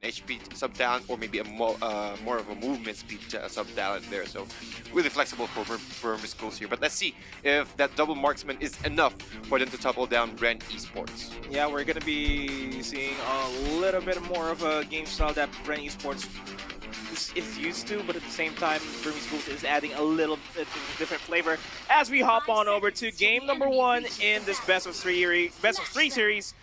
HP sub-talent or maybe a more of a movement speed sub-talent there. So really flexible for Burmese Ghouls here. But let's see if that double marksman is enough for them to topple down Bren Esports. Yeah, we're going to be seeing a little bit more of a game style that Bren Esports is used to, but at the same time, Burmese Ghouls is adding a little bit of different flavor as we hop on over to game number 1 in this best of 3 series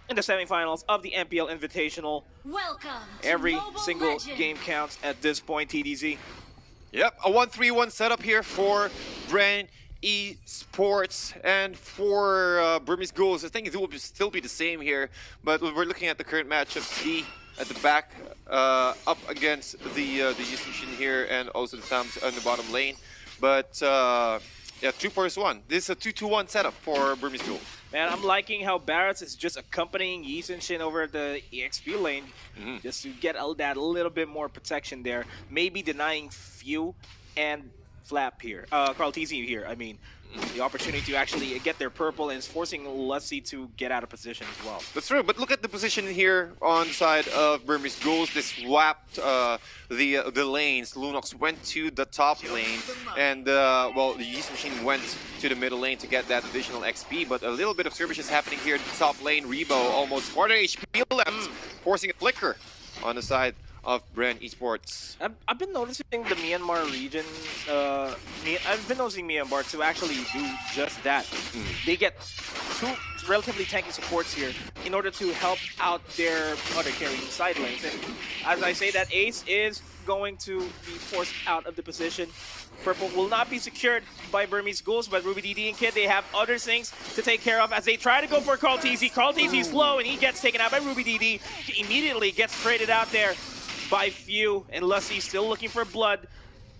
in the semifinals of the MPL Invitational. Welcome. Every single game counts at this point, TDZ. Yep, a 1-3-1 setup here for Bren Esports, and for Burmese Ghouls, I think it will still be the same here, but we're looking at the current matchup. D at the back, up against the Yushin here, and also the Sams on the bottom lane. But yeah, 2 vs 1. This is a 2-2-1 setup for Burmese Ghouls. Man, I'm liking how Barretts is just accompanying Yi Shin over the EXP lane, just to get that little bit more protection there. Maybe denying Few and Flap here, Carl TZ here, I mean. The opportunity to actually get their purple and is forcing Lesley to get out of position as well. That's true, but look at the position here on the side of Burmese Ghouls. They swapped the lanes. Lunox went to the top lane, and well, the Yeast Machine went to the middle lane to get that additional XP. But a little bit of skirmish is happening here in the top lane. Rebo almost quarter HP left, forcing a flicker on the side of Bren Esports. I've been noticing the Myanmar region, I've been noticing Myanmar to actually do just that. They get 2 relatively tanky supports here in order to help out their other carrying side lanes. And as I say, that Ace is going to be forced out of the position. Purple will not be secured by Burmese Ghouls, but Ruby DD and Kid, they have other things to take care of as they try to go for Carl TZ. Carl TZ slow, and he gets taken out by Ruby DD. He immediately gets traded out there by Few, and Lesley still looking for blood.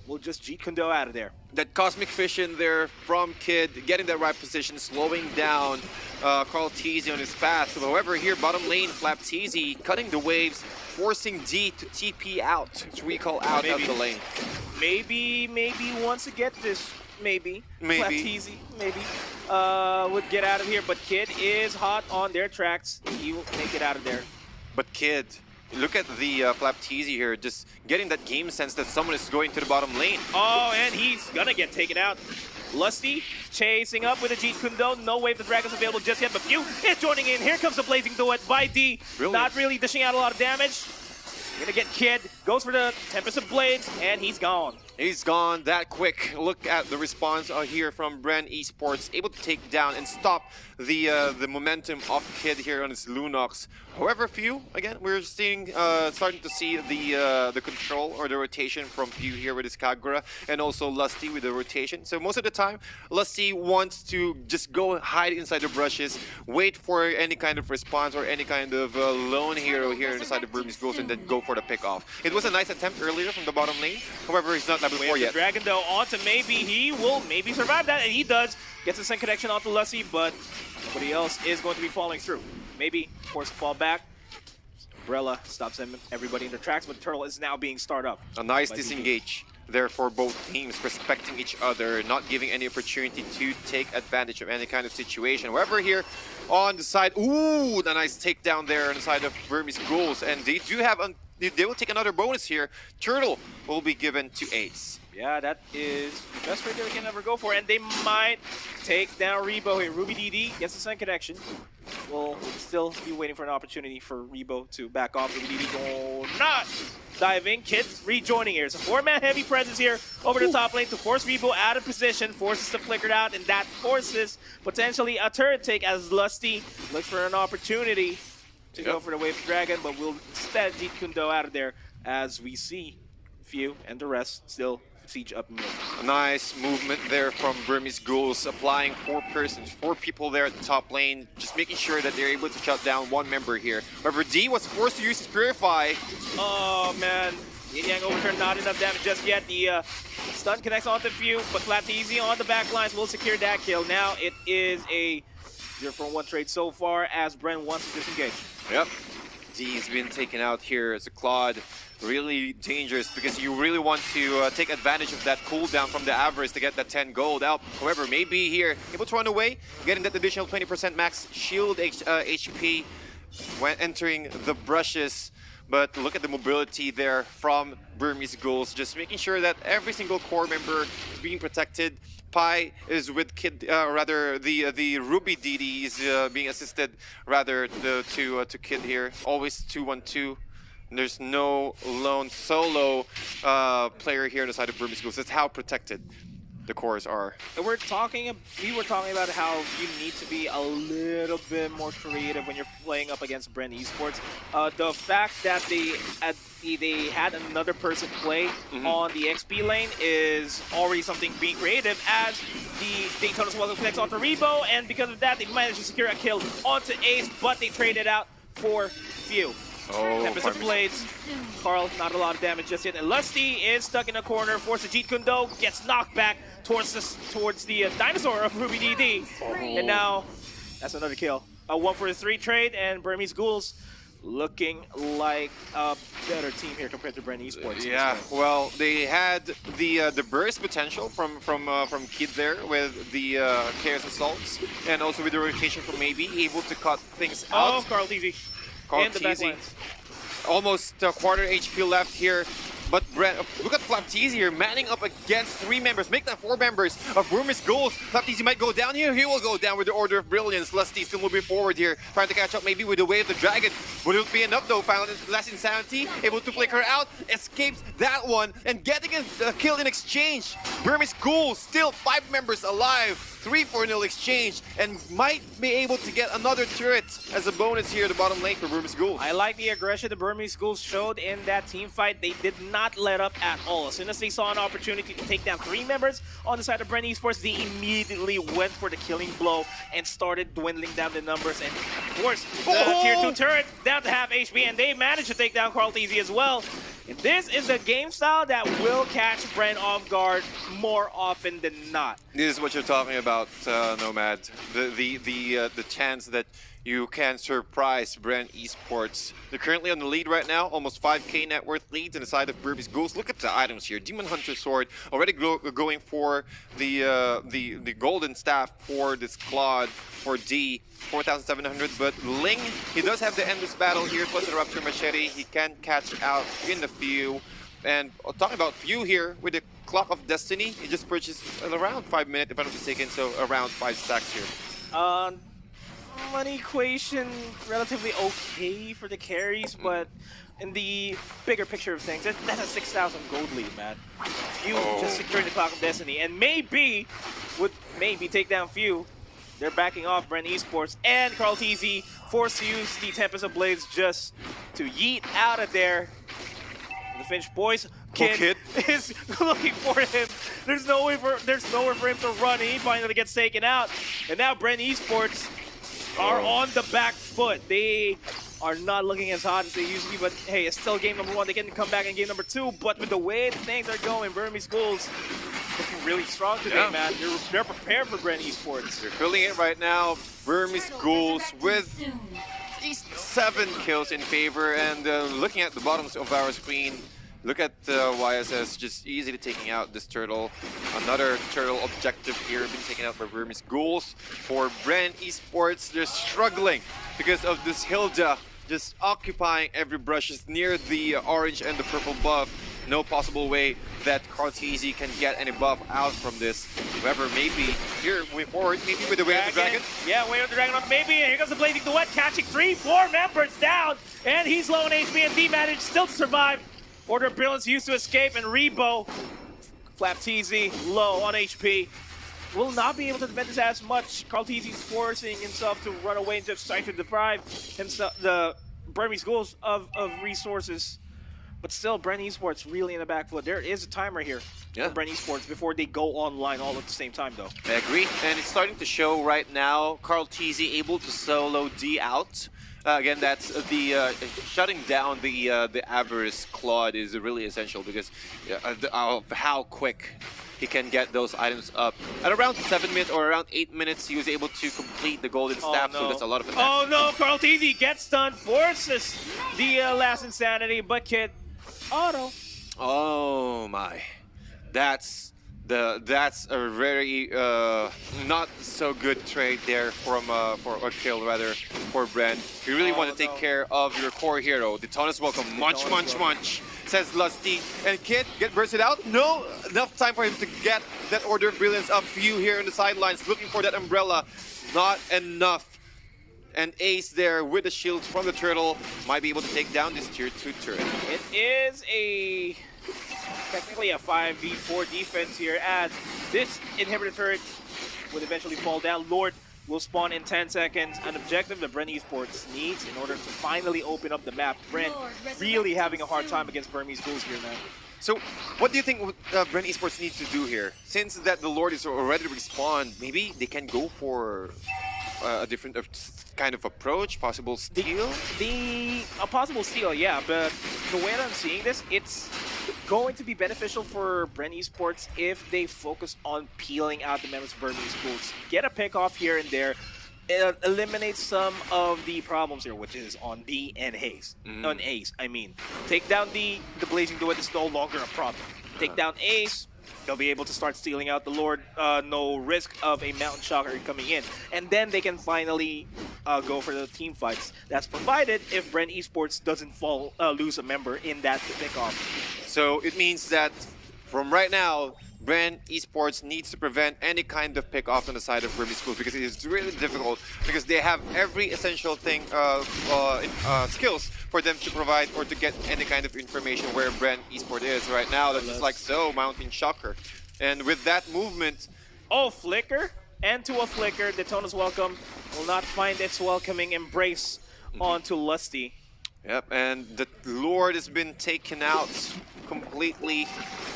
We'll just Jeet Kundo out of there. That Cosmic Vision there from Kid, getting that right position, slowing down Carl TZ on his path. So, however, here, bottom lane, Flap TZ cutting the waves, forcing D to TP out, which we call out of the lane. Maybe wants to get this. Maybe. Flap TZ, maybe. Would get out of here, but Kid is hot on their tracks. He will make it out of there. But Kid, look at the Flap TZ here, just getting that game sense that someone is going to the bottom lane. Oh, and he's gonna get taken out. Lusty chasing up with a Jeet Kundo. No Wave of Dragons available just yet, but Few is joining in. Here comes the Blazing Duet by D. Not really dishing out a lot of damage. Gonna get Kid, goes for the Tempest of Blades, and he's gone. He's gone that quick. Look at the response here from Bren Esports, able to take down and stop the momentum of Kid here on his Lunox. However, Few, again, we're seeing, starting to see the control or the rotation from Few here with his Kagura, and also Lusty with the rotation. So most of the time, Lusty wants to just go hide inside the brushes, wait for any kind of response or any kind of lone hero here inside the Burmese Ghouls, and then go for the pick off. It was a nice attempt earlier from the bottom lane. However, he's not level 4 yet. Dragon though onto maybe he will maybe survive that, and he does. Gets the send connection onto Lesley, but nobody else is going to be falling through. Maybe forced to fall back. Umbrella stops everybody in their tracks, but Turtle is now being started up. A nice disengage there for both teams, respecting each other, not giving any opportunity to take advantage of any kind of situation. However, here on the side, ooh, the nice takedown there on the side of Burmese Ghouls, and they do have, they will take another bonus here. Turtle will be given to Ace. Yeah, that is the best rate they can ever go for, and they might take down Rebo here. Ruby DD gets the send connection. We'll still be waiting for an opportunity for Rebo to back off. Ruby DD will not dive in. Kids rejoining here. So 4-man heavy presence here over the top lane to force Rebo out of position, forces to flicker out, and that forces potentially a turret take as Lusty looks for an opportunity to go for the Wave Dragon, but will instead Jeet Kundo out of there as we see Few and the rest still siege up mid. A nice movement there from Burmese Ghouls, applying 4 people there at the top lane, just making sure that they're able to shut down one member here. However, D was forced to use his Purify. Oh man, Yin Yang overturn, not enough damage just yet. The stun connects onto Few, but Flap TZ on the back lines will secure that kill. Now it is a 0-for-1 trade so far as Bren wants to disengage. Yep, D's been taken out here as a Claude. Really dangerous because you really want to take advantage of that cooldown from the Avarice to get that 10 gold out. However, maybe here, able to run away, getting that additional 20% max shield HP when entering the brushes. But look at the mobility there from Burmese Ghouls, just making sure that every single core member is being protected. Pi is with Kid, rather the Ruby DD is being assisted rather to Kid here. Always 2-1-2. There's no lone solo player here on the side of Burmese Ghouls. That's how protected the cores are. We were talking about how you need to be a little bit more creative when you're playing up against Bren Esports. The fact that they had another person play on the XP lane is already something being creative, as the Daytona Swallow connects onto Rebo, and because of that they managed to secure a kill onto Ace, but they traded out for Few. Oh, Tempest of Blades. Carl, not a lot of damage just yet. And Lesley is stuck in a corner. Forces Jeet Kundo, gets knocked back towards the dinosaur of Ruby DD. Oh. And now, that's another kill. A 1-for-3 trade, and Burmese Ghouls looking like a better team here compared to Bren Esports. Yeah, well, they had the burst potential from Kid there with the Chaos Assaults, and also with the rotation from Maybe, able to cut things out. Oh, Carl TZ. Carl In the back TZ. lines. Almost a quarter HP left here. But Bren, look at Flapteasy here, manning up against 3 members. Make that 4 members of Burmese Ghouls. Flapteasy might go down here. He will go down with the Order of Brilliance. Lesley still moving forward here, trying to catch up maybe with the Way of the Dragon. Would it be enough though? Final last Insanity, able to flick her out, escapes that one, and getting a kill in exchange. Burmese Ghouls still 5 members alive. 3-4-0 exchange, and might be able to get another turret as a bonus here at the bottom lane for Burmese Ghouls. I like the aggression the Burmese Ghouls showed in that team fight. They did not let up at all. As soon as they saw an opportunity to take down 3 members on the side of Bren Esports, they immediately went for the killing blow and started dwindling down the numbers. And of course, the tier 2 turret down to half HP, and they managed to take down Carl TZ as well. And this is a game style that will catch Bren off guard more often than not. This is what you're talking about, Nomad. The chance that you can surprise Bren Esports. They're currently on the lead right now, almost 5k net worth leads on the side of Burmese Ghouls. Look at the items here. Demon Hunter Sword already going for the golden staff for this Claude for D, 4,700. But Ling, he does have the endless battle here, plus the Rapture Machete. He can catch out in the Few. And talking about Few here with the Clock of Destiny, he just purchased around 5 minutes, if I'm not mistaken, so around 5 stacks here. Money equation relatively okay for the carries, but in the bigger picture of things, that's a 6,000 gold lead, man. Few just secured the Clock of Destiny, and maybe take down Few. They're backing off Bren Esports, and Carl TZ forced to use the Tempest of Blades just to yeet out of there. The Finch boys, Kid is looking for him. There's nowhere for him to run. He finally gets taken out, and now Bren Esports are on the back foot. They are not looking as hot as they used to be, but hey, it's still game number 1. They can come back in game number 2, but with the way things are going, Burmese Ghouls looking really strong today, man. They're prepared for Bren Esports. You're feeling it right now. Burmese Ghouls with at least 7 kills in favor, and looking at the bottoms of our screen, look at YSS just easily taking out this turtle. Another turtle objective here being taken out by Burmese Ghouls. For Bren Esports, they're struggling because of this Hilda just occupying every brush just near the orange and the purple buff. No possible way that Carl TZ can get any buff out from this. However, maybe here moving forward, maybe with the Way of the Dragon. Yeah, Way of the Dragon on maybe. And here comes the Blazing Duet, catching 3-4 members down. And he's low on HP, and D managed still to survive. Order of Brilliance used to escape, and Rebo, Flapteasy, low on HP. Will not be able to defend this as much. Carl TZ's forcing himself to run away and just trying to deprive himself, the Burmese Ghouls of resources. But still, Bren Esports really in the back foot. There is a timer here for Bren Esports before they go online all at the same time, though. I agree, and it's starting to show right now. Carl TZ able to solo D out. Again, that's the shutting down the Avarice Claude is really essential because of how quick he can get those items up. At around 7 minutes or around 8 minutes, he was able to complete the golden staff, so that's a lot of attack. Oh no, Carl TZ gets stunned, forces the last Insanity, but Kid auto. Oh my, that's That's a very not so good trade there from for a kill rather for Bren. You really want to take care of your core hero. Daytona's welcome. Munch, munch, munch, says Lesley. And Kid, get bursted out? No, enough time for him to get that Order of Brilliance up. Few here in the sidelines looking for that umbrella. Not enough. And Ace there with the shields from the turtle might be able to take down this tier 2 turret. It is technically a 5v4 defense here, as this inhibitor turret would eventually fall down. Lord will spawn in 10 seconds, an objective that Bren Esports needs in order to finally open up the map. Bren really having a hard time against Burmese Ghouls here now. So, what do you think Bren Esports needs to do here? Since that the Lord is already respawned, maybe they can go for a different kind of approach, possible steal? A possible steal, yeah, but the way that I'm seeing this, it's going to be beneficial for Bren Esports if they focus on peeling out the members of Burmese Ghouls. Get a pick off here and there, eliminate some of the problems here, which is on D and Ace. On Ace, I mean. Take down the Blazing Duet is no longer a problem. Take down Ace, they'll be able to start stealing out the Lord, no risk of a Mountain Shocker coming in. And then they can finally go for the team fights. That's provided if Bren Esports doesn't lose a member in that pickoff. So it means that from right now, Bren Esports needs to prevent any kind of pick-off on the side of Burmese Ghouls because it is really difficult because they have every essential thing, skills for them to provide or to get any kind of information where Bren Esports is right now. That's just like so, Mountain Shocker. And with that movement... Oh, Flicker? And to a Flicker, Daytona's welcome will not find its welcoming embrace onto Lusty. Yep, and the Lord has been taken out completely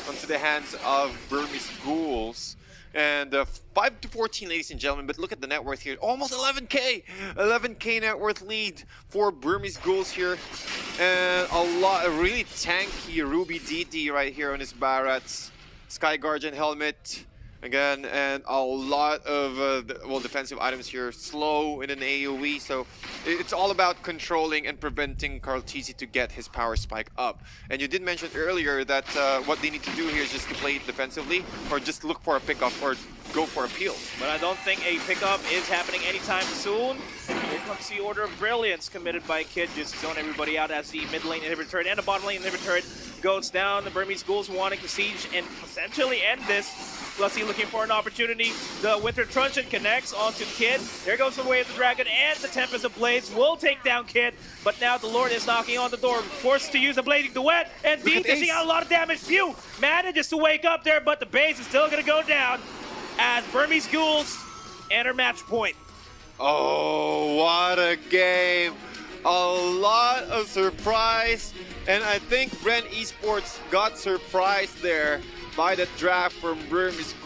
onto the hands of Burmese Ghouls. And 5 to 14, ladies and gentlemen, but look at the net worth here. Almost 11k! 11k net worth lead for Burmese Ghouls here. And a really tanky Ruby DD right here on his Barats. Sky Guardian helmet. Again, and a lot of defensive items here, slow in an AoE, so it's all about controlling and preventing Carl TZ to get his power spike up. And you did mention earlier that what they need to do here is just to play it defensively, or just look for a pickoff, or go for a peel. But I don't think a pickup is happening anytime soon. Here comes the Order of Brilliance committed by Kid, just zone everybody out as the mid lane inhibitor turret and the bottom lane inhibitor turret goes down. The Burmese Ghouls wanting to siege and essentially end this. Lesley looking for an opportunity. The Winter Truncheon connects onto Kid. There goes the Way of the Dragon, and the Tempest of Blades will take down Kid. But now the Lord is knocking on the door, forced to use the Blazing Duet, and D dishing out a lot of damage. Phew! Manages to wake up there, but the base is still going to go down as Burmese Ghouls enter match point. Oh, what a game! A lot of surprise, and I think Bren Esports got surprised there by the draft from Burmese Ghouls.